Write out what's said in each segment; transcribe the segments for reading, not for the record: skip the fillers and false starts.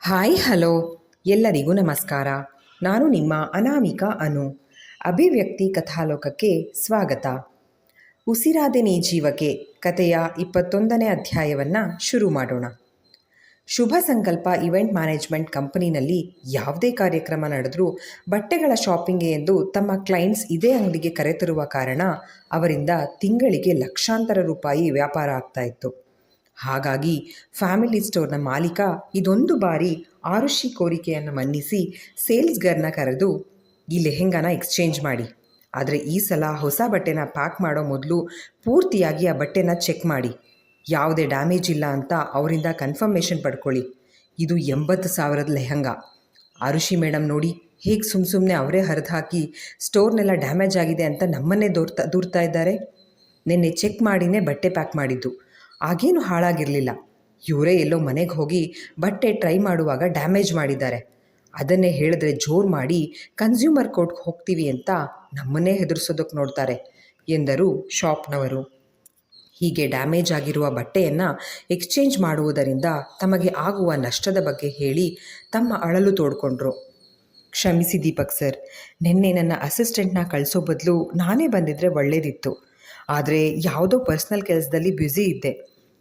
Hi hello ಎಲ್ಲರಿಗೂ ನಮಸ್ಕಾರ. ನಾನು ನಿಮ್ಮ ಅನಾಮಿಕಾ ಅನು. ಅಭಿವ್ಯಕ್ತಿ ಕಥಾಲೋಕಕ್ಕೆ ಸ್ವಾಗತ. ಉಸಿರಾದೆ ನೀ ಜೀವಕ್ಕೆ ಕಥೆಯ 21ನೇ ಅಧ್ಯಾಯವನ್ನು ಶುರು ಮಾಡೋಣ. ಶುಭ ಸಂಕಲ್ಪ ಇವೆಂಟ್ ಮ್ಯಾನೇಜ್ಮೆಂಟ್ ಕಂಪನಿನಲ್ಲಿ ಯಾವುದೇ ಕಾರ್ಯಕ್ರಮ ನಡೆದರೂ ಬಟ್ಟೆಗಳ ಶಾಪಿಂಗ್ಗೆ ಎಂದು ತಮ್ಮ ಕ್ಲೈಂಟ್ಸ್ ಇದೇ ಅಂಗಡಿಗೆ ಕರೆತರುವ ಕಾರಣ ಅವರಿಂದ ತಿಂಗಳಿಗೆ ಲಕ್ಷಾಂತರ ರೂಪಾಯಿ ವ್ಯಾಪಾರ ಆಗ್ತಾಯಿತ್ತು. ಹಾಗಾಗಿ ಫ್ಯಾಮಿಲಿ ಸ್ಟೋರ್ನ ಮಾಲೀಕ ಇದೊಂದು ಬಾರಿ ಆರುಷಿ ಕೋರಿಕೆಯನ್ನು ಮನ್ನಿಸಿ ಸೇಲ್ಸ್ಗರ್ನ ಕರೆದು ಈ ಲೆಹೆಂಗಾನ ಎಕ್ಸ್ಚೇಂಜ್ ಮಾಡಿ, ಆದರೆ ಈ ಸಲ ಹೊಸ ಬಟ್ಟೆನ ಪ್ಯಾಕ್ ಮಾಡೋ ಮೊದಲು ಪೂರ್ತಿಯಾಗಿ ಆ ಬಟ್ಟೆನ ಚೆಕ್ ಮಾಡಿ, ಯಾವುದೇ ಡ್ಯಾಮೇಜ್ ಇಲ್ಲ ಅಂತ ಅವರಿಂದ ಕನ್ಫರ್ಮೇಷನ್ ಪಡ್ಕೊಳ್ಳಿ. ಇದು 80,000 ಲೆಹಂಗಾ. ಆರುಷಿ ಮೇಡಮ್ ನೋಡಿ ಹೇಗೆ ಸುಮ್ಮನೆ ಅವರೇ ಹರಿದು ಹಾಕಿ ಸ್ಟೋರ್ನೆಲ್ಲ ಡ್ಯಾಮೇಜ್ ಆಗಿದೆ ಅಂತ ನಮ್ಮನ್ನೇ ದೂರ್ತಾ ಇದ್ದಾರೆ. ನಿನ್ನೆ ಚೆಕ್ ಮಾಡಿನೇ ಬಟ್ಟೆ ಪ್ಯಾಕ್ ಮಾಡಿದ್ದು, ಆಗೇನು ಹಾಳಾಗಿರಲಿಲ್ಲ. ಇವರೇ ಎಲ್ಲೋ ಮನೆಗೆ ಹೋಗಿ ಬಟ್ಟೆ ಟ್ರೈ ಮಾಡುವಾಗ ಡ್ಯಾಮೇಜ್ ಮಾಡಿದ್ದಾರೆ. ಅದನ್ನೇ ಹೇಳಿದ್ರೆ ಜೋರು ಮಾಡಿ ಕನ್ಸ್ಯೂಮರ್ ಕೋರ್ಟ್ಗೆ ಹೋಗ್ತೀವಿ ಅಂತ ನಮ್ಮನ್ನೇ ಹೆದರಿಸೋದಕ್ಕೆ ನೋಡ್ತಾರೆ ಎಂದರು ಶಾಪ್ನವರು. ಹೀಗೆ ಡ್ಯಾಮೇಜ್ ಆಗಿರುವ ಬಟ್ಟೆಯನ್ನು ಎಕ್ಸ್ಚೇಂಜ್ ಮಾಡುವುದರಿಂದ ತಮಗೆ ಆಗುವ ನಷ್ಟದ ಬಗ್ಗೆ ಹೇಳಿ ತಮ್ಮ ಅಳಲು ತೋಡ್ಕೊಂಡ್ರು. ಕ್ಷಮಿಸಿ ದೀಪಕ್ ಸರ್, ನಿನ್ನೆ ನನ್ನ ಅಸಿಸ್ಟೆಂಟ್ನ ಕಳಿಸೋ ಬದಲು ನಾನೇ ಬಂದಿದ್ದರೆ ಒಳ್ಳೆಯದಿತ್ತು. ಆದರೆ ಯಾವುದೋ ಪರ್ಸ್ನಲ್ ಕೆಲಸದಲ್ಲಿ ಬ್ಯುಸಿ ಇದ್ದೆ.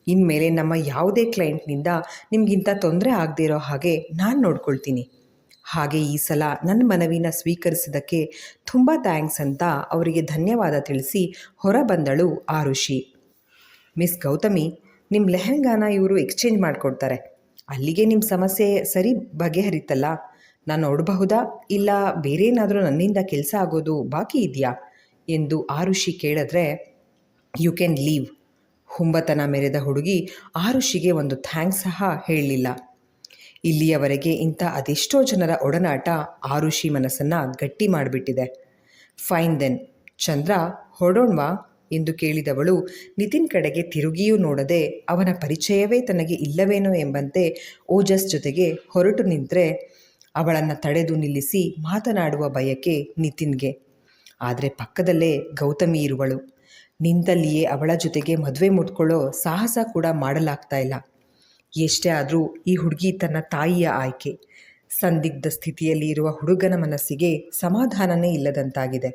ಇನ್ಮೇಲೆ ನಮ್ಮ ಯಾವುದೇ ಕ್ಲೈಂಟ್ನಿಂದ ನಿಮಗಿಂತ ತೊಂದರೆ ಆಗದೇ ಇರೋ ಹಾಗೆ ನಾನು ನೋಡ್ಕೊಳ್ತೀನಿ. ಹಾಗೆ ಈ ಸಲ ನನ್ನ ಮನವಿನ ಸ್ವೀಕರಿಸಿದ್ದಕ್ಕೆ ತುಂಬ ಥ್ಯಾಂಕ್ಸ್ ಅಂತ ಅವರಿಗೆ ಧನ್ಯವಾದ ತಿಳಿಸಿ ಹೊರ ಬಂದಳು ಆರುಷಿ. ಮಿಸ್ ಗೌತಮಿ, ನಿಮ್ಮ ಲೆಹಂಗಾನ ಇವರು ಎಕ್ಸ್ಚೇಂಜ್ ಮಾಡಿಕೊಡ್ತಾರೆ, ಅಲ್ಲಿಗೆ ನಿಮ್ಮ ಸಮಸ್ಯೆ ಸರಿ ಬಗೆಹರಿತಲ್ಲ. ನಾನು ನೋಡಬಹುದಾ, ಇಲ್ಲ ಬೇರೆ ಏನಾದರೂ ನನ್ನಿಂದ ಕೆಲಸ ಆಗೋದು ಬಾಕಿ ಇದೆಯಾ ಎಂದು ಆರುಷಿ ಕೇಳಿದ್ರೆ, ಯು ಕ್ಯಾನ್ ಲೀವ್. ಹುಂಬತನ ಮೆರೆದ ಹುಡುಗಿ ಆರುಷಿಗೆ ಒಂದು ಥ್ಯಾಂಕ್ಸ್ ಸಹ ಹೇಳಲಿಲ್ಲ. ಇಲ್ಲಿಯವರೆಗೆ ಇಂಥ ಅದೆಷ್ಟೋ ಜನರ ಒಡನಾಟ ಆರುಷಿ ಮನಸ್ಸನ್ನು ಗಟ್ಟಿ ಮಾಡಿಬಿಟ್ಟಿದೆ. ಫೈನ್ ದೆನ್, ಚಂದ್ರ ಹೊರಡೋಣವಾ ಎಂದು ಕೇಳಿದವಳು ನಿತಿನ್ ಕಡೆಗೆ ತಿರುಗಿಯೂ ನೋಡದೆ ಅವನ ಪರಿಚಯವೇ ತನಗೆ ಇಲ್ಲವೇನೋ ಎಂಬಂತೆ ಓಜಸ್ ಜೊತೆಗೆ ಹೊರಟು ನಿಂತರೆ ಅವಳನ್ನು ತಡೆದು ನಿಲ್ಲಿಸಿ ಮಾತನಾಡುವ ಬಯಕೆ ನಿತಿನ್ಗೆ. ಆದರೆ ಪಕ್ಕದಲ್ಲೇ ಗೌತಮಿ ಇರುವಳು. ನಿಂತಲ್ಲಿಯೇ ಅವಳ ಜೊತೆಗೆ ಮದುವೆ ಮುಟ್ಕೊಳ್ಳೋ ಸಾಹಸ ಕೂಡ ಮಾಡಲಾಗ್ತಾ ಇಲ್ಲ. ಎಷ್ಟೇ ಆದರೂ ಈ ಹುಡುಗಿ ತನ್ನ ತಾಯಿಯ ಆಯ್ಕೆ. ಸಂದಿಗ್ಧ ಸ್ಥಿತಿಯಲ್ಲಿ ಇರುವ ಹುಡುಗನ ಮನಸ್ಸಿಗೆ ಸಮಾಧಾನನೇ ಇಲ್ಲದಂತಾಗಿದೆ.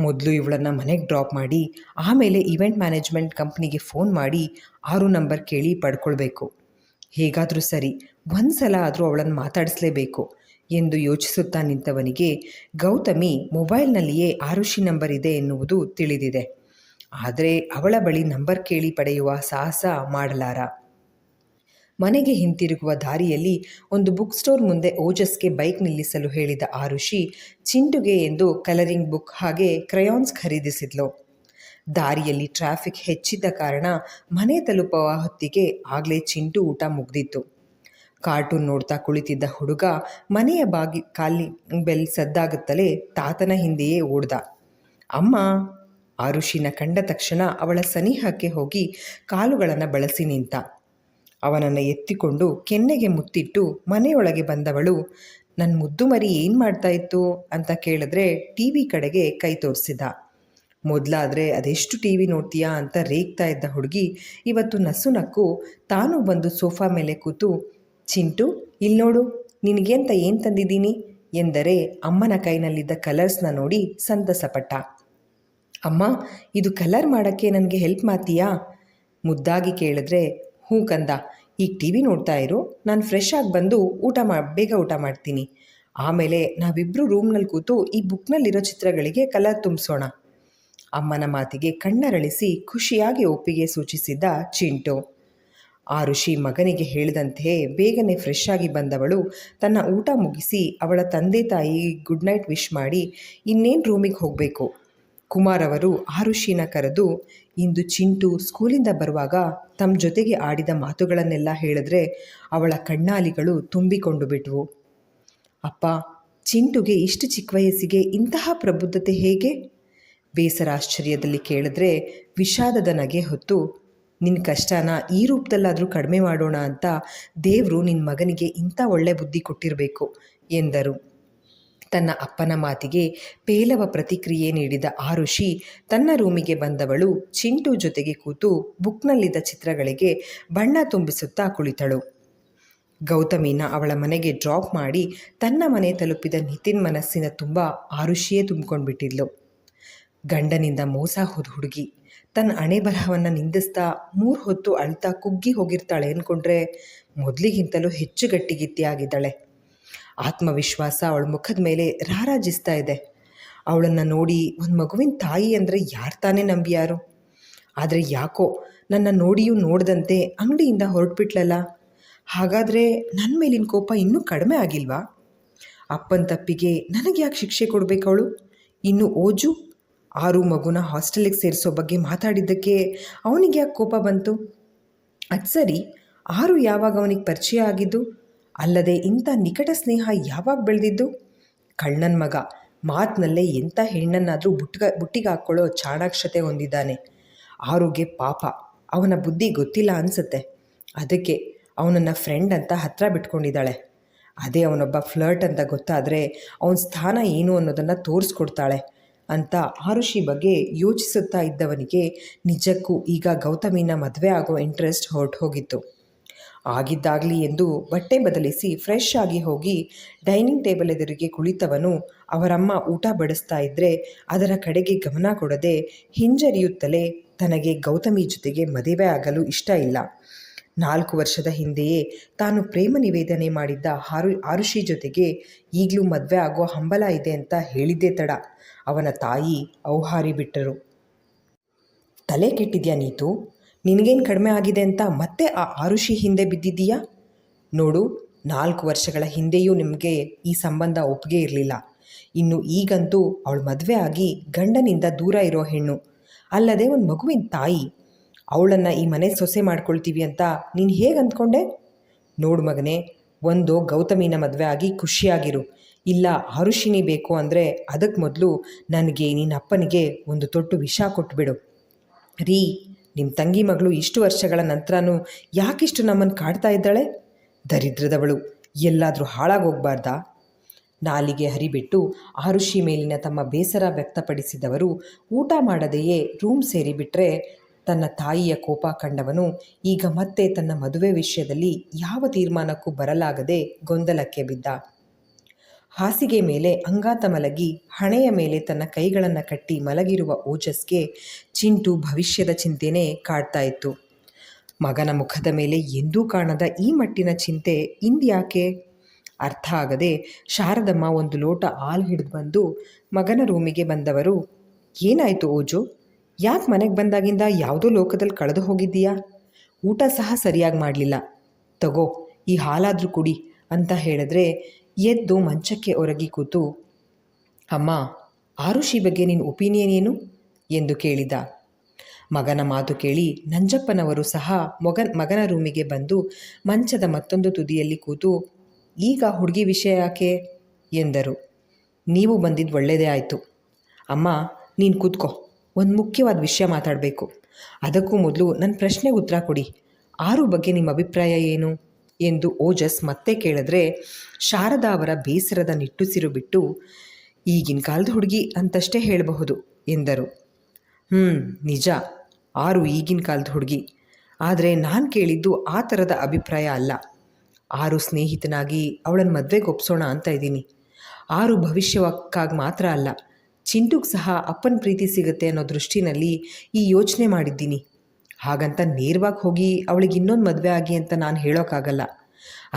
ಮೊದಲು ಇವಳನ್ನು ಮನೆಗೆ ಡ್ರಾಪ್ ಮಾಡಿ ಆಮೇಲೆ ಇವೆಂಟ್ ಮ್ಯಾನೇಜ್ಮೆಂಟ್ ಕಂಪ್ನಿಗೆ ಫೋನ್ ಮಾಡಿ 6 ನಂಬರ್ ಕೇಳಿ ಪಡ್ಕೊಳ್ಬೇಕು. ಹೇಗಾದರೂ ಸರಿ ಒಂದು ಸಲ ಆದರೂ ಅವಳನ್ನು ಮಾತಾಡಿಸಲೇಬೇಕು ಎಂದು ಯೋಚಿಸುತ್ತಾ ನಿಂತವನಿಗೆ ಗೌತಮಿ ಮೊಬೈಲ್ನಲ್ಲಿಯೇ ಆರುಷಿ ನಂಬರ್ ಇದೆ ಎನ್ನುವುದು ತಿಳಿದಿದೆ. ಆದರೆ ಅವಳ ಬಳಿ ನಂಬರ್ ಕೇಳಿ ಪಡೆಯುವ ಸಾಹಸ ಮಾಡಲಾರ. ಮನೆಗೆ ಹಿಂತಿರುಗುವ ದಾರಿಯಲ್ಲಿ ಒಂದು ಬುಕ್ ಸ್ಟೋರ್ ಮುಂದೆ ಓಜಸ್ಗೆ ಬೈಕ್ ನಿಲ್ಲಿಸಲು ಹೇಳಿದ ಆರುಷಿ ಚಿಂಟುಗೆ ಎಂದು ಕಲರಿಂಗ್ ಬುಕ್ ಹಾಗೆ ಕ್ರಯಾನ್ಸ್ ಖರೀದಿಸಿದ್ಲು. ದಾರಿಯಲ್ಲಿ ಟ್ರಾಫಿಕ್ ಹೆಚ್ಚಿದ್ದ ಕಾರಣ ಮನೆ ತಲುಪುವ ಹೊತ್ತಿಗೆ ಆಗಲೇ ಚಿಂಟು ಊಟ ಮುಗ್ದಿತ್ತು. ಕಾರ್ಟೂನ್ ನೋಡ್ತಾ ಕುಳಿತಿದ್ದ ಹುಡುಗ ಮನೆಯ ಕಾಲಿ ಬೆಲ್ ಸದ್ದಾಗುತ್ತಲೇ ತಾತನ ಹಿಂದೆಯೇ ಓಡ್ದ. ಅಮ್ಮ! ಆರುಷಿನ ಕಂಡ ತಕ್ಷಣ ಅವಳ ಸನಿಹಕ್ಕೆ ಹೋಗಿ ಕಾಲುಗಳನ್ನು ಬಳಸಿ ನಿಂತ. ಅವನನ್ನು ಎತ್ತಿಕೊಂಡು ಕೆನ್ನೆಗೆ ಮುತ್ತಿಟ್ಟು ಮನೆಯೊಳಗೆ ಬಂದವಳು, ನನ್ನ ಮುದ್ದು ಮರಿ ಏನು ಮಾಡ್ತಾ ಇತ್ತು ಅಂತ ಕೇಳಿದ್ರೆ ಟಿ ವಿ ಕಡೆಗೆ ಕೈ ತೋರಿಸಿದ. ಮೊದಲಾದರೆ ಅದೆಷ್ಟು ಟಿ ವಿ ನೋಡ್ತೀಯಾ ಅಂತ ರೇಗ್ತಾ ಇದ್ದ ಹುಡುಗಿ ಇವತ್ತು ನಸು ನಕ್ಕು ತಾನು ಬಂದು ಸೋಫಾ ಮೇಲೆ ಕೂತು, ಚಿಂಟು ಇಲ್ಲಿ ನೋಡು, ನಿನಗೆ ಅಂತ ಏನು ತಂದಿದ್ದೀನಿ ಎಂದರೆ ಅಮ್ಮನ ಕೈನಲ್ಲಿದ್ದ ಕಲರ್ಸ್ನ ನೋಡಿ ಸಂತಸಪಟ್ಟ. ಅಮ್ಮ, ಇದು ಕಲರ್ ಮಾಡೋಕ್ಕೆ ನನಗೆ ಹೆಲ್ಪ್ ಮಾಡ್ತೀಯಾ ಮುದ್ದಾಗಿ ಕೇಳಿದ್ರೆ, ಹ್ಞೂ ಕಂದ, ಈಗ ಟಿ ವಿ ನೋಡ್ತಾ ಇರು, ನಾನು ಫ್ರೆಶ್ ಆಗಿ ಬಂದು ಬೇಗ ಊಟ ಮಾಡ್ತೀನಿ. ಆಮೇಲೆ ನಾವಿಬ್ಬರು ರೂಮ್ನಲ್ಲಿ ಕೂತು ಈ ಬುಕ್ನಲ್ಲಿರೋ ಚಿತ್ರಗಳಿಗೆ ಕಲರ್ ತುಂಬಿಸೋಣ. ಅಮ್ಮನ ಮಾತಿಗೆ ಕಣ್ಣರಳಿಸಿ ಖುಷಿಯಾಗಿ ಒಪ್ಪಿಗೆ ಸೂಚಿಸಿದ್ದ ಚಿಂಟು. ಆರುಷಿ ಮಗನಿಗೆ ಹೇಳಿದಂತೆಯೇ ಬೇಗನೆ ಫ್ರೆಶ್ ಆಗಿ ಬಂದವಳು ತನ್ನ ಊಟ ಮುಗಿಸಿ ಅವಳ ತಂದೆ ತಾಯಿ ಗುಡ್ ನೈಟ್ ವಿಶ್ ಮಾಡಿ ಇನ್ನೇನು ರೂಮಿಗೆ ಹೋಗಬೇಕು. ಕುಮಾರ್ ಅವರು ಆರುಷಿನ ಕರೆದು, ಇಂದು ಚಿಂಟು ಸ್ಕೂಲಿಂದ ಬರುವಾಗ ತಮ್ಮ ಜೊತೆಗೆ ಆಡಿದ ಮಾತುಗಳನ್ನೆಲ್ಲ ಹೇಳಿದ್ರೆ ಅವಳ ಕಣ್ಣಾಲಿಗಳು ತುಂಬಿಕೊಂಡು ಬಿಟ್ವು. ಅಪ್ಪ, ಚಿಂಟುಗೆ ಇಷ್ಟು ಚಿಕ್ಕ ವಯಸ್ಸಿಗೆ ಇಂತಹ ಪ್ರಬುದ್ಧತೆ ಹೇಗೆ? ಬೇಸರಾಶ್ಚರ್ಯದಲ್ಲಿ ಕೇಳಿದ್ರೆ ವಿಷಾದದ ನಗೆ ಹೊತ್ತು, ನಿನ್ನ ಕಷ್ಟನ ಈ ರೂಪದಲ್ಲಾದರೂ ಕಡಿಮೆ ಮಾಡೋಣ ಅಂತ ದೇವರು ನಿನ್ನ ಮಗನಿಗೆ ಇಂಥ ಒಳ್ಳೆ ಬುದ್ಧಿ ಕೊಟ್ಟಿರಬೇಕು ಎಂದರು. ತನ್ನ ಅಪ್ಪನ ಮಾತಿಗೆ ಪೇಲವ ಪ್ರತಿಕ್ರಿಯೆ ನೀಡಿದ ಆರುಷಿ ತನ್ನ ರೂಮಿಗೆ ಬಂದವಳು ಚಿಂಟು ಜೊತೆಗೆ ಕೂತು ಬುಕ್ನಲ್ಲಿದ್ದ ಚಿತ್ರಗಳಿಗೆ ಬಣ್ಣ ತುಂಬಿಸುತ್ತಾ ಕುಳಿತಳು. ಗೌತಮಿನ ಅವಳ ಮನೆಗೆ ಡ್ರಾಪ್ ಮಾಡಿ ತನ್ನ ಮನೆ ತಲುಪಿದ ನಿತಿನ್ ಮನಸ್ಸಿನ ತುಂಬ ಆರುಷಿಯೇ ತುಂಬಿಕೊಂಡ್ಬಿಟ್ಟಿದ್ಲು. ಗಂಡನಿಂದ ಮೋಸ ಹೋದ ಹುಡುಗಿ ತನ್ನ ಹಣೆ ಬರಹವನ್ನು ನಿಂದಿಸ್ತಾ 3 ಹೊತ್ತು ಅಳ್ತಾ ಕುಗ್ಗಿ ಹೋಗಿರ್ತಾಳೆ ಅಂದ್ಕೊಂಡ್ರೆ ಮೊದಲಿಗಿಂತಲೂ ಹೆಚ್ಚು ಗಟ್ಟಿಗಿತ್ತಿಯಾಗಿದ್ದಾಳೆ. ಆತ್ಮವಿಶ್ವಾಸ ಅವಳ ಮುಖದ ಮೇಲೆ ರಾರಾಜಿಸ್ತಾ ಇದೆ. ಅವಳನ್ನು ನೋಡಿ ಒಂದು ಮಗುವಿನ ತಾಯಿ ಅಂದರೆ ಯಾರು ತಾನೇ ನಂಬಿಯಾರು? ಆದರೆ ಯಾಕೋ ನನ್ನ ನೋಡಿಯೂ ನೋಡ್ದಂತೆ ಅಂಗಡಿಯಿಂದ ಹೊರಟ್ಬಿಟ್ಲಲ್ಲ. ಹಾಗಾದರೆ ನನ್ನ ಮೇಲಿನ ಕೋಪ ಇನ್ನೂ ಕಡಿಮೆ ಆಗಿಲ್ವಾ? ಅಪ್ಪನ ತಪ್ಪಿಗೆ ನನಗೆ ಯಾಕೆ ಶಿಕ್ಷೆ ಕೊಡಬೇಕವಳು? ಇನ್ನು ಓಜು ಆರು ಮಗುನ ಹಾಸ್ಟೆಲಿಗೆ ಸೇರಿಸೋ ಬಗ್ಗೆ ಮಾತಾಡಿದ್ದಕ್ಕೆ ಅವನಿಗೆ ಯಾಕೆ ಕೋಪ ಬಂತು? ಅದು ಸರಿ, ಆರು ಯಾವಾಗ ಅವನಿಗೆ ಪರಿಚಯ ಆಗಿದ್ದು? ಅಲ್ಲದೆ ಇಂಥ ನಿಕಟ ಸ್ನೇಹ ಯಾವಾಗ ಬೆಳೆದಿದ್ದು? ಕಳ್ಳನ ಮಗ ಮಾತಿನಲ್ಲೇ ಎಂಥ ಹೆಣ್ಣನ್ನಾದರೂ ಬುಟ್ಟಿಗೆ ಹಾಕ್ಕೊಳ್ಳೋ ಚಾಣಾಕ್ಷತೆ ಹೊಂದಿದ್ದಾನೆ. ಆರುಗೆ ಪಾಪ ಅವನ ಬುದ್ಧಿ ಗೊತ್ತಿಲ್ಲ ಅನಿಸುತ್ತೆ. ಅದಕ್ಕೆ ಅವನನ್ನು ಫ್ರೆಂಡ್ ಅಂತ ಹತ್ರ ಬಿಟ್ಕೊಂಡಿದ್ದಾಳೆ. ಅದೇ ಅವನೊಬ್ಬ ಫ್ಲರ್ಟ್ ಅಂತ ಗೊತ್ತಾದರೆ ಅವನ ಸ್ಥಾನ ಏನು ಅನ್ನೋದನ್ನು ತೋರಿಸ್ಕೊಡ್ತಾಳೆ ಅಂತ ಆರುಷಿ ಬಗ್ಗೆ ಯೋಚಿಸುತ್ತಾ ಇದ್ದವನಿಗೆ ನಿಜಕ್ಕೂ ಈಗ ಗೌತಮಿನ ಮದುವೆ ಆಗೋ ಇಂಟ್ರೆಸ್ಟ್ ಹೋಗಿತ್ತು. ಆಗಿದ್ದಾಗಲಿ ಎಂದು ಬಟ್ಟೆ ಬದಲಿಸಿ ಫ್ರೆಶ್ ಆಗಿ ಹೋಗಿ ಡೈನಿಂಗ್ ಟೇಬಲ್ ಎದುರಿಗೆ ಕುಳಿತವನು ಅವರಮ್ಮ ಊಟ ಬಡಿಸ್ತಾ ಇದ್ದರೆ ಅದರ ಕಡೆಗೆ ಗಮನ ಕೊಡದೆ ಹಿಂಜರಿಯುತ್ತಲೇ ತನಗೆ ಗೌತಮಿ ಜೊತೆಗೆ ಮದುವೆ ಆಗಲು ಇಷ್ಟ ಇಲ್ಲ. 4 ವರ್ಷದ ಹಿಂದೆಯೇ ತಾನು ಪ್ರೇಮ ನಿವೇದನೆ ಮಾಡಿದ್ದ ಆರುಷಿ ಜೊತೆಗೆ ಈಗಲೂ ಮದುವೆ ಆಗೋ ಹಂಬಲ ಇದೆ ಅಂತ ಹೇಳಿದ್ದೇ ತಡ ಅವನ ತಾಯಿ ಔಹಾರಿ ಬಿಟ್ಟರು. ತಲೆ ಕೆಟ್ಟಿದ್ಯಾ ನೀತು? ನಿನಗೇನು ಕಡಿಮೆ ಆಗಿದೆ ಅಂತ ಮತ್ತೆ ಆ ಆರುಷಿ ಹಿಂದೆ ಬಿದ್ದಿದ್ದೀಯಾ? ನೋಡು, 4 ವರ್ಷಗಳ ಹಿಂದೆಯೂ ನಿಮಗೆ ಈ ಸಂಬಂಧ ಒಪ್ಪಿಗೆ ಇರಲಿಲ್ಲ. ಇನ್ನು ಈಗಂತೂ ಅವಳು ಮದುವೆ ಆಗಿ ಗಂಡನಿಂದ ದೂರ ಇರೋ ಹೆಣ್ಣು, ಅಲ್ಲದೆ ಒಂದು ಮಗುವಿನ ತಾಯಿ. ಅವಳನ್ನು ಈ ಮನೆ ಸೊಸೆ ಮಾಡ್ಕೊಳ್ತೀವಿ ಅಂತ ನೀನು ಹೇಗೆ ಅಂದ್ಕೊಂಡೆ? ನೋಡು ಮಗನೇ, ಒಂದು ಗೌತಮಿನ ಮದುವೆ ಆಗಿ ಖುಷಿಯಾಗಿರು. ಇಲ್ಲ ಆರುಷಿನಿ ಬೇಕು ಅಂದರೆ ಅದಕ್ಕೆ ಮೊದಲು ನನಗೆ ನಿನ್ನ ಅಪ್ಪನಿಗೆ ಒಂದು ತೊಟ್ಟು ವಿಷ ಕೊಟ್ಬಿಡು. ರೀ, ನಿಮ್ಮ ತಂಗಿ ಮಗಳು ಇಷ್ಟು ವರ್ಷಗಳ ನಂತರನೂ ಯಾಕಿಷ್ಟು ನಮ್ಮನ್ನು ಕಾಡ್ತಾ ಇದ್ದಾಳೆ? ದರಿದ್ರದವಳು, ಎಲ್ಲಾದರೂ ಹಾಳಾಗೋಗ್ಬಾರ್ದಾ? ನಾಲಿಗೆ ಹರಿಬಿಟ್ಟು ಆರುಷಿ ಮೇಲಿನ ತಮ್ಮ ಬೇಸರ ವ್ಯಕ್ತಪಡಿಸಿದವರು ಊಟ ಮಾಡದೆಯೇ ರೂಮ್ ಸೇರಿಬಿಟ್ರೆ ತನ್ನ ತಾಯಿಯ ಕೋಪ ಕಂಡವನು ಈಗ ಮತ್ತೆ ತನ್ನ ಮದುವೆ ವಿಷಯದಲ್ಲಿ ಯಾವ ತೀರ್ಮಾನಕ್ಕೂ ಬರಲಾಗದೆ ಗೊಂದಲಕ್ಕೆ ಬಿದ್ದ. ಹಾಸಿಗೆ ಮೇಲೆ ಅಂಗಾತ ಮಲಗಿ ಹಣೆಯ ಮೇಲೆ ತನ್ನ ಕೈಗಳನ್ನು ಕಟ್ಟಿ ಮಲಗಿರುವ ಓಜಸ್ಗೆ ಚಿಂಟು ಭವಿಷ್ಯದ ಚಿಂತೆನೇ ಕಾಡ್ತಾ ಇತ್ತು. ಮಗನ ಮುಖದ ಮೇಲೆ ಎಂದೂ ಕಾಣದ ಈ ಮಟ್ಟಿನ ಚಿಂತೆ ಇಂದ್ಯಾಕೆ? ಅರ್ಥ ಆಗದೆ ಶಾರದಮ್ಮ ಒಂದು ಲೋಟ ಹಾಲು ಹಿಡಿದು ಬಂದು ಮಗನ ರೂಮಿಗೆ ಬಂದವರು, ಏನಾಯಿತು ಓಜು? ಯಾಕೆ ಮನೆಗೆ ಬಂದಾಗಿಂದ ಯಾವುದೋ ಲೋಕದಲ್ಲಿ ಕಳೆದು ಹೋಗಿದ್ದೀಯಾ? ಊಟ ಸಹ ಸರಿಯಾಗಿ ಮಾಡಲಿಲ್ಲ. ತಗೋ, ಈ ಹಾಲಾದರೂ ಕುಡಿ ಅಂತ ಹೇಳಿದ್ರೆ ಎದ್ದು ಮಂಚಕ್ಕೆ ಒರಗಿ ಕೂತು, ಅಮ್ಮ, ಆರುಷಿ ಬಗ್ಗೆ ನಿನ್ನ ಒಪಿನಿಯನ್ ಏನು ಎಂದು ಕೇಳಿದ. ಮಗನ ಮಾತು ಕೇಳಿ ನಂಜಪ್ಪನವರು ಸಹ ಮಗನ ರೂಮಿಗೆ ಬಂದು ಮಂಚದ ಮತ್ತೊಂದು ತುದಿಯಲ್ಲಿ ಕೂತು, ಈಗ ಹುಡುಗಿ ವಿಷಯ ಯಾಕೆ ಎಂದರು. ನೀವು ಬಂದಿದ್ದು ಒಳ್ಳೆಯದೇ ಆಯಿತು. ಅಮ್ಮ, ನೀನು ಕೂತ್ಕೋ, ಒಂದು ಮುಖ್ಯವಾದ ವಿಷಯ ಮಾತಾಡಬೇಕು. ಅದಕ್ಕೂ ಮೊದಲು ನನ್ನ ಪ್ರಶ್ನೆಗೆ ಉತ್ತರ ಕೊಡಿ. ಆರು ಬಗ್ಗೆ ನಿಮ್ಮ ಅಭಿಪ್ರಾಯ ಏನು ಎಂದು ಓಜಸ್ ಮತ್ತೆ ಕೇಳಿದ್ರೆ ಶಾರದಾ ಅವರ ಬೇಸರದ ನಿಟ್ಟುಸಿರು ಬಿಟ್ಟು, ಈಗಿನ ಕಾಲದ ಹುಡುಗಿ ಅಂತಷ್ಟೇ ಹೇಳಬಹುದು ಎಂದರು. ನಿಜ, ಆರು ಈಗಿನ ಕಾಲದ ಹುಡುಗಿ. ಆದರೆ ನಾನು ಕೇಳಿದ್ದು ಆ ಥರದ ಅಭಿಪ್ರಾಯ ಅಲ್ಲ. ಆರು ಸ್ನೇಹಿತನಾಗಿ ಅವಳನ್ನು ಮದುವೆಗೆ ಒಪ್ಸೋಣ ಅಂತ ಇದ್ದೀನಿ. ಆರು ಭವಿಷ್ಯಕ್ಕಾಗಿ ಮಾತ್ರ ಅಲ್ಲ, ಚಿಂಟುಗೆ ಸಹ ಅಪ್ಪನ ಪ್ರೀತಿ ಸಿಗುತ್ತೆ ಅನ್ನೋ ದೃಷ್ಟಿನಲ್ಲಿ ಈ ಯೋಚನೆ ಮಾಡಿದ್ದೀನಿ. ಹಾಗಂತ ನೇರವಾಗಿ ಹೋಗಿ ಅವಳಿಗೆ ಇನ್ನೊಂದು ಮದುವೆ ಆಗಿ ಅಂತ ನಾನು ಹೇಳೋಕ್ಕಾಗಲ್ಲ.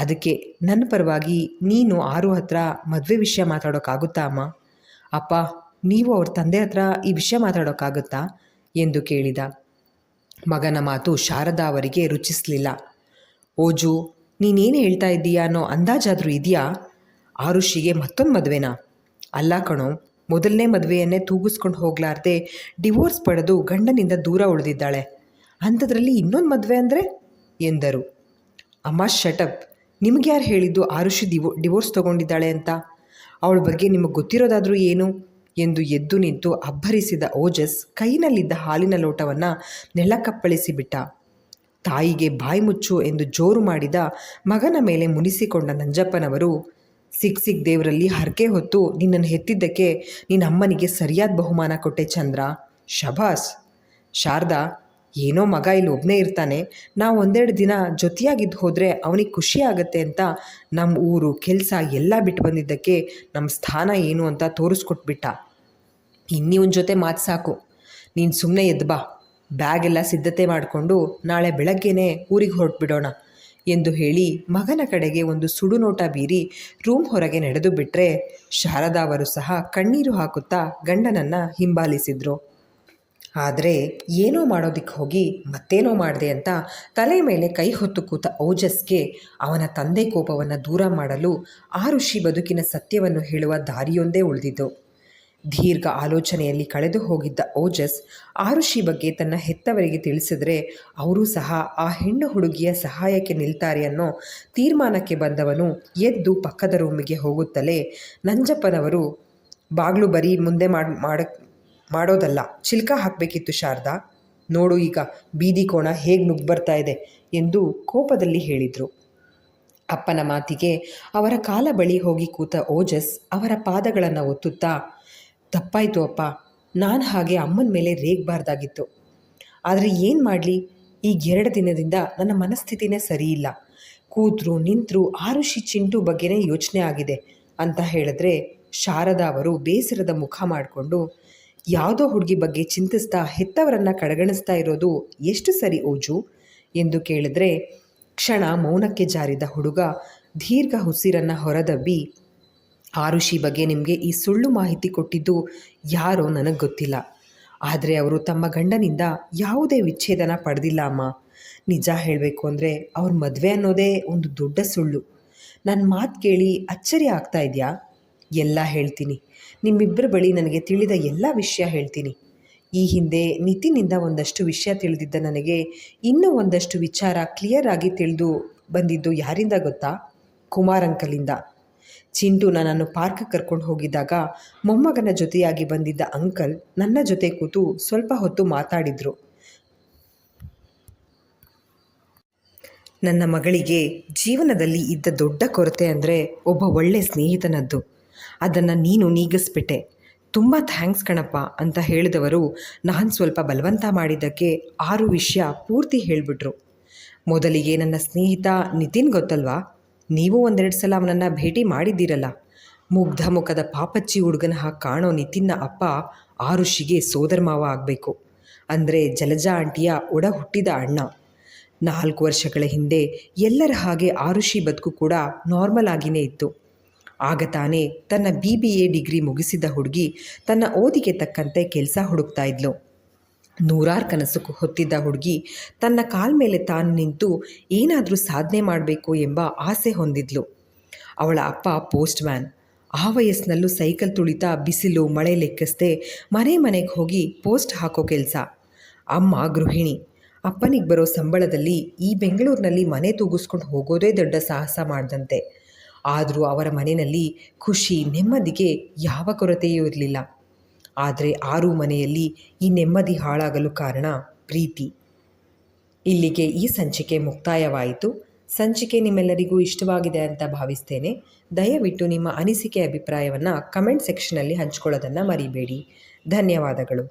ಅದಕ್ಕೆ ನನ್ನ ಪರವಾಗಿ ನೀನು ಆರು ಹತ್ರ ಮದುವೆ ವಿಷಯ ಮಾತಾಡೋಕ್ಕಾಗುತ್ತಾ ಅಮ್ಮ? ಅಪ್ಪ, ನೀವು ಅವ್ರ ತಂದೆ ಹತ್ರ ಈ ವಿಷಯ ಮಾತಾಡೋಕ್ಕಾಗುತ್ತಾ ಎಂದು ಕೇಳಿದ. ಮಗನ ಮಾತು ಶಾರದಾ ಅವರಿಗೆ ರುಚಿಸಲಿಲ್ಲ. ಓಜು, ನೀನೇನು ಹೇಳ್ತಾ ಇದ್ದೀಯಾ ಅನ್ನೋ ಅಂದಾಜಾದರೂ ಇದೆಯಾ? ಆರುಷಿಗೆ ಮತ್ತೊಂದು ಮದುವೆನಾ? ಅಲ್ಲ ಕಣೋ, ಮೊದಲನೇ ಮದುವೆಯನ್ನೇ ತೂಗಿಸ್ಕೊಂಡು ಹೋಗಲಾರ್ದೆ ಡಿವೋರ್ಸ್ ಪಡೆದು ಗಂಡನಿಂದ ದೂರ ಉಳಿದಿದ್ದಾಳೆ. ಅಂಥದ್ರಲ್ಲಿ ಇನ್ನೊಂದು ಮದುವೆ ಅಂದರೆ ಎಂದರು. ಅಮ್ಮ, ಶಟಪ್. ನಿಮ್ಗೆ ಯಾರು ಹೇಳಿದ್ದು ಆರುಷಿ ಡಿವೋರ್ಸ್ ತೊಗೊಂಡಿದ್ದಾಳೆ ಅಂತ? ಅವಳ ಬಗ್ಗೆ ನಿಮಗೆ ಗೊತ್ತಿರೋದಾದರೂ ಏನು ಎಂದು ಎದ್ದು ನಿಂತು ಅಬ್ಬರಿಸಿದ ಓಜಸ್ ಕೈನಲ್ಲಿದ್ದ ಹಾಲಿನ ಲೋಟವನ್ನು ನೆಲಕ್ಕಪ್ಪಳಿಸಿಬಿಟ್ಟ. ತಾಯಿಗೆ ಬಾಯಿ ಮುಚ್ಚು ಎಂದು ಜೋರು ಮಾಡಿದ ಮಗನ ಮೇಲೆ ಮುನಿಸಿಕೊಂಡ ನಂಜಪ್ಪನವರು, ಸಿಕ್ ದೇವರಲ್ಲಿ ಹರಕೆ ಹೊತ್ತು ನಿನ್ನನ್ನು ಹೆತ್ತಿದ್ದಕ್ಕೆ ನಿನ್ನ ಅಮ್ಮನಿಗೆ ಸರಿಯಾದ ಬಹುಮಾನ ಕೊಟ್ಟೆ ಚಂದ್ರ. ಶಭಾಸ್. ಶಾರದಾ, ಏನೋ ಮಗ ಇಲ್ಲಿ ಒಬ್ಬನೇ ಇರ್ತಾನೆ, ನಾವು ಒಂದೆರಡು ದಿನ ಜೊತೆಯಾಗಿದ್ದು ಹೋದರೆ ಅವನಿಗೆ ಖುಷಿ ಆಗುತ್ತೆ ಅಂತ ನಮ್ಮ ಊರು ಕೆಲಸ ಎಲ್ಲ ಬಿಟ್ಟು ಬಂದಿದ್ದಕ್ಕೆ ನಮ್ಮ ಸ್ಥಾನ ಏನು ಅಂತ ತೋರಿಸ್ಕೊಟ್ಬಿಟ್ಟ. ಇನ್ನಿವನ ಜೊತೆ ಮಾತು ಸಾಕು, ನೀನು ಸುಮ್ಮನೆ ಎದ್ದು ಬಾ, ಬ್ಯಾಗ್ ಎಲ್ಲ ಸಿದ್ಧತೆ ಮಾಡಿಕೊಂಡು ನಾಳೆ ಬೆಳಗ್ಗೆನೇ ಊರಿಗೆ ಹೊರಟ್ಬಿಡೋಣ ಎಂದು ಹೇಳಿ ಮಗನ ಕಡೆಗೆ ಒಂದು ಸುಡುನೋಟ ಬೀರಿ ರೂಮ್ ಹೊರಗೆ ನಡೆದು ಬಿಟ್ಟರೆ, ಶಾರದಾ ಅವರು ಸಹ ಕಣ್ಣೀರು ಹಾಕುತ್ತಾ ಗಂಡನನ್ನು ಹಿಂಬಾಲಿಸಿದ್ರು. ಆದರೆ ಏನೋ ಮಾಡೋದಕ್ಕೆ ಹೋಗಿ ಮತ್ತೇನೋ ಮಾಡಿದೆ ಅಂತ ತಲೆ ಮೇಲೆ ಕೈ ಹೊತ್ತು ಕೂತ ಓಜಸ್ಗೆ ಅವನ ತಂದೆ ಕೋಪವನ್ನು ದೂರ ಮಾಡಲು ಆರುಷಿ ಬದುಕಿನ ಸತ್ಯವನ್ನು ಹೇಳುವ ದಾರಿಯೊಂದೇ ಉಳಿದಿದ್ದು. ದೀರ್ಘ ಆಲೋಚನೆಯಲ್ಲಿ ಕಳೆದು ಹೋಗಿದ್ದ ಓಜಸ್ ಆರುಷಿ ಬಗ್ಗೆ ತನ್ನ ಹೆತ್ತವರಿಗೆ ತಿಳಿಸಿದ್ರೆ ಅವರೂ ಸಹ ಆ ಹೆಣ್ಣು ಹುಡುಗಿಯ ಸಹಾಯಕ್ಕೆ ನಿಲ್ತಾರೆ ಅನ್ನೋ ತೀರ್ಮಾನಕ್ಕೆ ಬಂದವನು ಎದ್ದು ಪಕ್ಕದ ರೂಮಿಗೆ ಹೋಗುತ್ತಲೇ ನಂಜಪ್ಪನವರು ಬಾಗ್ಲು ಬರೀ ಮುಂದೆ ಮಾಡೋದಲ್ಲ, ಚಿಲ್ಕ ಹಾಕಬೇಕಿತ್ತು ಶಾರದಾ, ನೋಡು ಈಗ ಬೀದಿ ಕೋಣ ಹೇಗೆ ನುಗ್ಬರ್ತಾ ಇದೆ ಎಂದು ಕೋಪದಲ್ಲಿ ಹೇಳಿದರು. ಅಪ್ಪನ ಮಾತಿಗೆ ಅವರ ಕಾಲ ಬಳಿ ಹೋಗಿ ಕೂತ ಓಜಸ್ ಅವರ ಪಾದಗಳನ್ನು ಒತ್ತುತ್ತಾ, ತಪ್ಪಾಯಿತು ಅಪ್ಪ, ನಾನು ಹಾಗೆ ಅಮ್ಮನ ಮೇಲೆ ರೇಗಬಾರ್ದಾಗಿತ್ತು. ಆದರೆ ಏನು ಮಾಡಲಿ, ಈಗ 2 ದಿನದಿಂದ ನನ್ನ ಮನಸ್ಥಿತಿನೇ ಸರಿಯಿಲ್ಲ. ಕೂತ್ರು ನಿಂತರೂ ಆರುಷಿ ಚಿಂಟು ಬಗ್ಗೆನೇ ಯೋಚನೆ ಆಗಿದೆ ಅಂತ ಹೇಳಿದ್ರೆ ಶಾರದಾ ಅವರು ಬೇಸರದ ಮುಖ ಮಾಡಿಕೊಂಡು, ಯಾವುದೋ ಹುಡುಗಿ ಬಗ್ಗೆ ಚಿಂತಿಸ್ತಾ ಹೆತ್ತವರನ್ನು ಕಡೆಗಣಿಸ್ತಾ ಇರೋದು ಎಷ್ಟು ಸರಿ ಓಜು ಎಂದು ಕೇಳಿದ್ರೆ, ಕ್ಷಣ ಮೌನಕ್ಕೆ ಜಾರಿದ ಹುಡುಗ ದೀರ್ಘ ಉಸಿರನ್ನು ಹೊರದಬ್ಬಿ, ಆರುಷಿ ಬಗ್ಗೆ ನಿಮಗೆ ಈ ಸುಳ್ಳು ಮಾಹಿತಿ ಕೊಟ್ಟಿದ್ದು ಯಾರೋ ನನಗೆ ಗೊತ್ತಿಲ್ಲ, ಆದರೆ ಅವರು ತಮ್ಮ ಗಂಡನಿಂದ ಯಾವುದೇ ವಿಚ್ಛೇದನ ಪಡೆದಿಲ್ಲ ಅಮ್ಮ. ನಿಜ ಹೇಳಬೇಕು ಅಂದರೆ ಅವ್ರ ಮದುವೆ ಅನ್ನೋದೇ ಒಂದು ದೊಡ್ಡ ಸುಳ್ಳು. ನನ್ನ ಮಾತು ಕೇಳಿ ಅಚ್ಚರಿ ಆಗ್ತಾ ಇದೆಯಾ? ಎಲ್ಲ ಹೇಳ್ತೀನಿ, ನಿಮ್ಮಿಬ್ಬರ ಬಳಿ ನನಗೆ ತಿಳಿದ ಎಲ್ಲ ವಿಷಯ ಹೇಳ್ತೀನಿ. ಈ ಹಿಂದೆ ನಿತಿನಿಂದ ಒಂದಷ್ಟು ವಿಷಯ ತಿಳಿದಿದ್ದ ನನಗೆ ಇನ್ನೂ ಒಂದಷ್ಟು ವಿಚಾರ ಕ್ಲಿಯರ್ ಆಗಿ ತಿಳಿದು ಬಂದಿದ್ದು ಯಾರಿಂದ ಗೊತ್ತಾ? ಕುಮಾರ್ ಅಂಕಲಿಂದ. ಚಿಂಟು ನನ್ನನ್ನು ಪಾರ್ಕ್ಗೆ ಕರ್ಕೊಂಡು ಹೋಗಿದ್ದಾಗ ಮೊಮ್ಮಗನ ಜೊತೆಯಾಗಿ ಬಂದಿದ್ದ ಅಂಕಲ್ ನನ್ನ ಜೊತೆ ಕೂತು ಸ್ವಲ್ಪ ಹೊತ್ತು ಮಾತಾಡಿದರು. ನನ್ನ ಮಗಳಿಗೆ ಜೀವನದಲ್ಲಿ ಇದ್ದ ದೊಡ್ಡ ಕೊರತೆ ಅಂದರೆ ಒಬ್ಬ ಒಳ್ಳೆ ಸ್ನೇಹಿತನದ್ದು. ಅದನ್ನು ನೀನು ನೀಗಿಸ್ಬಿಟ್ಟೆ, ತುಂಬ ಥ್ಯಾಂಕ್ಸ್ ಕಣಪ್ಪ ಅಂತ ಹೇಳಿದವರು ನಾನು ಸ್ವಲ್ಪ ಬಲವಂತ ಮಾಡಿದ್ದಕ್ಕೆ 6 ವಿಷಯ ಪೂರ್ತಿ ಹೇಳಿಬಿಟ್ರು. ಮೊದಲಿಗೆ ನನ್ನ ಸ್ನೇಹಿತ ನಿತಿನ್ ಗೊತ್ತಲ್ವಾ? ನೀವು 1-2 ಸಲ ಅವನನ್ನು ಭೇಟಿ ಮಾಡಿದ್ದೀರಲ್ಲ. ಮುಗ್ಧ ಮುಖದ ಪಾಪಚ್ಚಿ ಹುಡುಗನ ಹಾಗೆ ಕಾಣೋ ನಿತಿನ್ನ ಅಪ್ಪ ಆರುಷಿಗೆ ಸೋದರ ಮಾವ ಆಗಬೇಕು. ಅಂದರೆ ಜಲಜಾ ಆಂಟಿಯ ಒಡ ಹುಟ್ಟಿದ ಅಣ್ಣ. 4 ವರ್ಷಗಳ ಹಿಂದೆ ಎಲ್ಲರ ಹಾಗೆ ಆರುಷಿ ಬದುಕು ಕೂಡ ನಾರ್ಮಲ್ ಆಗಿಯೇ ಇತ್ತು. ಆಗ ತಾನೇ ತನ್ನ BBA ಡಿಗ್ರಿ ಮುಗಿಸಿದ ಹುಡುಗಿ ತನ್ನ ಓದಿಗೆ ತಕ್ಕಂತೆ ಕೆಲಸ ಹುಡುಕ್ತಾ ಇದ್ಲು. 100 ಕನಸು ಹೊತ್ತಿದ್ದ ಹುಡುಗಿ ತನ್ನ ಕಾಲ ಮೇಲೆ ತಾನು ನಿಂತು ಏನಾದರೂ ಸಾಧನೆ ಮಾಡಬೇಕು ಎಂಬ ಆಸೆ ಹೊಂದಿದ್ಲು. ಅವಳ ಅಪ್ಪ ಪೋಸ್ಟ್ ಮ್ಯಾನ್. ಆ ವಯಸ್ಸಿನಲ್ಲೂ ಸೈಕಲ್ ತುಳಿತಾ ಬಿಸಿಲು ಮಳೆ ಲೆಕ್ಕಿಸದೆ ಮನೆಗೆ ಹೋಗಿ ಪೋಸ್ಟ್ ಹಾಕೋ ಕೆಲಸ. ಅಮ್ಮ ಗೃಹಿಣಿ. ಅಪ್ಪನಿಗೆ ಬರೋ ಸಂಬಳದಲ್ಲಿ ಈ ಬೆಂಗಳೂರಿನಲ್ಲಿ ಮನೆ ತೂಗಿಸ್ಕೊಂಡು ಹೋಗೋದೇ ದೊಡ್ಡ ಸಾಹಸ ಮಾಡಿದಂತೆ. ಆದರೂ ಅವರ ಮನೆಯಲ್ಲಿ ಖುಷಿ ನೆಮ್ಮದಿಗೆ ಯಾವ ಕೊರತೆಯೂ ಇರಲಿಲ್ಲ. ಆದರೆ ಆರು ಮನೆಯಲ್ಲಿ ಈ ನೆಮ್ಮದಿ ಹಾಳಾಗಲು ಕಾರಣ ಪ್ರೀತಿ. ಇಲ್ಲಿಗೆ ಈ ಸಂಚಿಕೆ ಮುಕ್ತಾಯವಾಯಿತು. ಸಂಚಿಕೆ ನಿಮ್ಮೆಲ್ಲರಿಗೂ ಇಷ್ಟವಾಗಿದೆ ಅಂತ ಭಾವಿಸ್ತೇನೆ. ದಯವಿಟ್ಟು ನಿಮ್ಮ ಅನಿಸಿಕೆ ಅಭಿಪ್ರಾಯವನ್ನು ಕಮೆಂಟ್ ಸೆಕ್ಷನಲ್ಲಿ ಹಂಚ್ಕೊಳ್ಳೋದನ್ನು ಮರಿಬೇಡಿ. ಧನ್ಯವಾದಗಳು.